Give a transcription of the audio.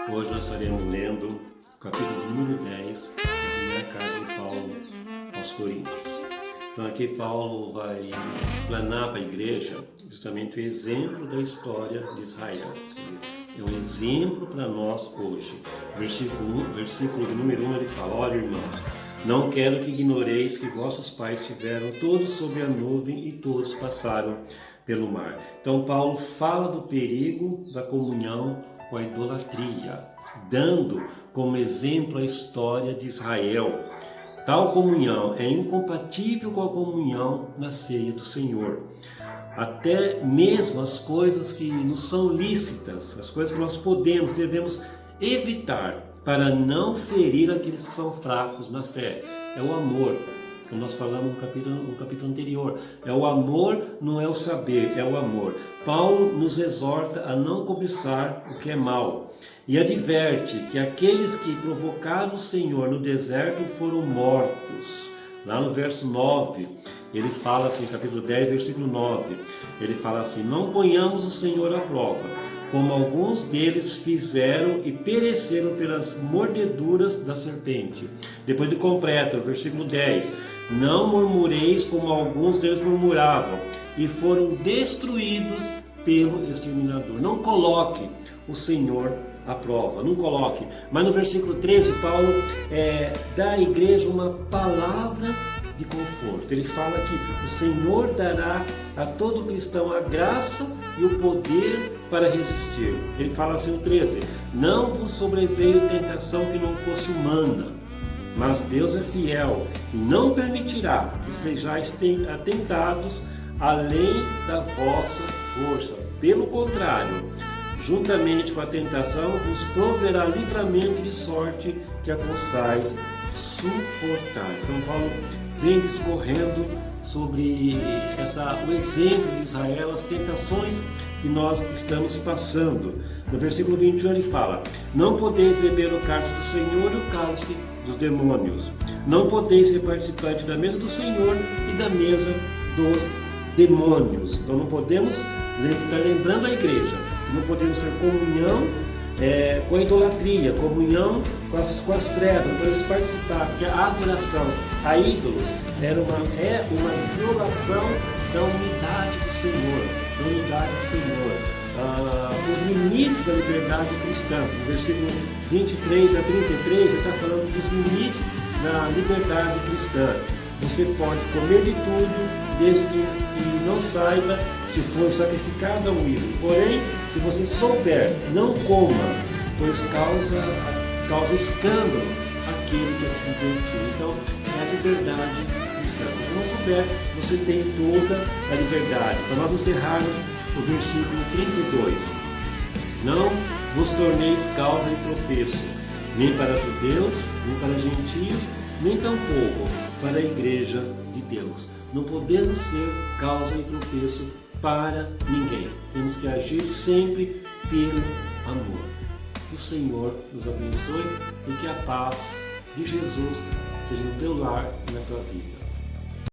Hoje nós estaremos lendo o capítulo número 10 da primeira carta de Paulo aos Coríntios. Então aqui Paulo vai explanar para a igreja justamente o exemplo da história de Israel. É um exemplo para nós hoje. Versículo número 1 ele fala: olha, irmãos, não quero que ignoreis que vossos pais estiveram todos sob a nuvem e todos passaram pelo mar. Então Paulo fala do perigo da comunhão com a idolatria, dando como exemplo a história de Israel. Tal comunhão é incompatível com a comunhão na ceia do Senhor. Até mesmo as coisas que nos são lícitas, as coisas que nós devemos evitar para não ferir aqueles que são fracos na fé. É o amor, como nós falamos no capítulo anterior. É o amor, não é o saber, é o amor. Paulo nos exorta a não cobiçar o que é mal e adverte que aqueles que provocaram o Senhor no deserto foram mortos. Lá no verso 9, ele fala assim, capítulo 10, versículo 9, ele fala assim: não ponhamos o Senhor à prova, como alguns deles fizeram e pereceram pelas mordeduras da serpente. Depois ele completa o versículo 10: não murmureis como alguns deles murmuravam e foram destruídos pelo exterminador. Não coloque o Senhor à prova, não coloque. Mas no versículo 13, Paulo dá à igreja uma palavra de conforto. Ele fala que o Senhor dará a todo cristão a graça e o poder para resistir. Ele fala assim no 13: não vos sobreveio tentação que não fosse humana, mas Deus é fiel e não permitirá que sejais tentados além da vossa força. Pelo contrário, juntamente com a tentação vos proverá livramento de sorte que a possais suportar. Então Paulo vem discorrendo sobre o exemplo de Israel, as tentações que nós estamos passando. No versículo 21 ele fala: não podeis beber o cálice do Senhor e o cálice dos demônios. Não podeis ser participante da mesa do Senhor e da mesa dos demônios. Então não podemos, está lembrando a igreja, não podemos ter comunhão com a idolatria, comunhão com as trevas, não podemos participar, porque a adoração a ídolos é uma violação da unidade do Senhor, os limites da liberdade cristã. No versículo 23 a 33, ele está falando dos limites da liberdade cristã. Você pode comer de tudo, desde que não saiba se foi sacrificado a um ídolo. Porém, se você souber, não coma, pois causa escândalo aquele que é convertido. Então, é a liberdade cristã. Se você não souber, você tem toda a liberdade. Para nós encerrarmos o versículo 32. Não vos torneis causa de tropeço, nem para judeus, nem para gentios, nem tampouco para a igreja de Deus. Não podemos ser causa de tropeço para ninguém. Temos que agir sempre pelo amor. O Senhor nos abençoe e que a paz de Jesus esteja no teu lar e na tua vida.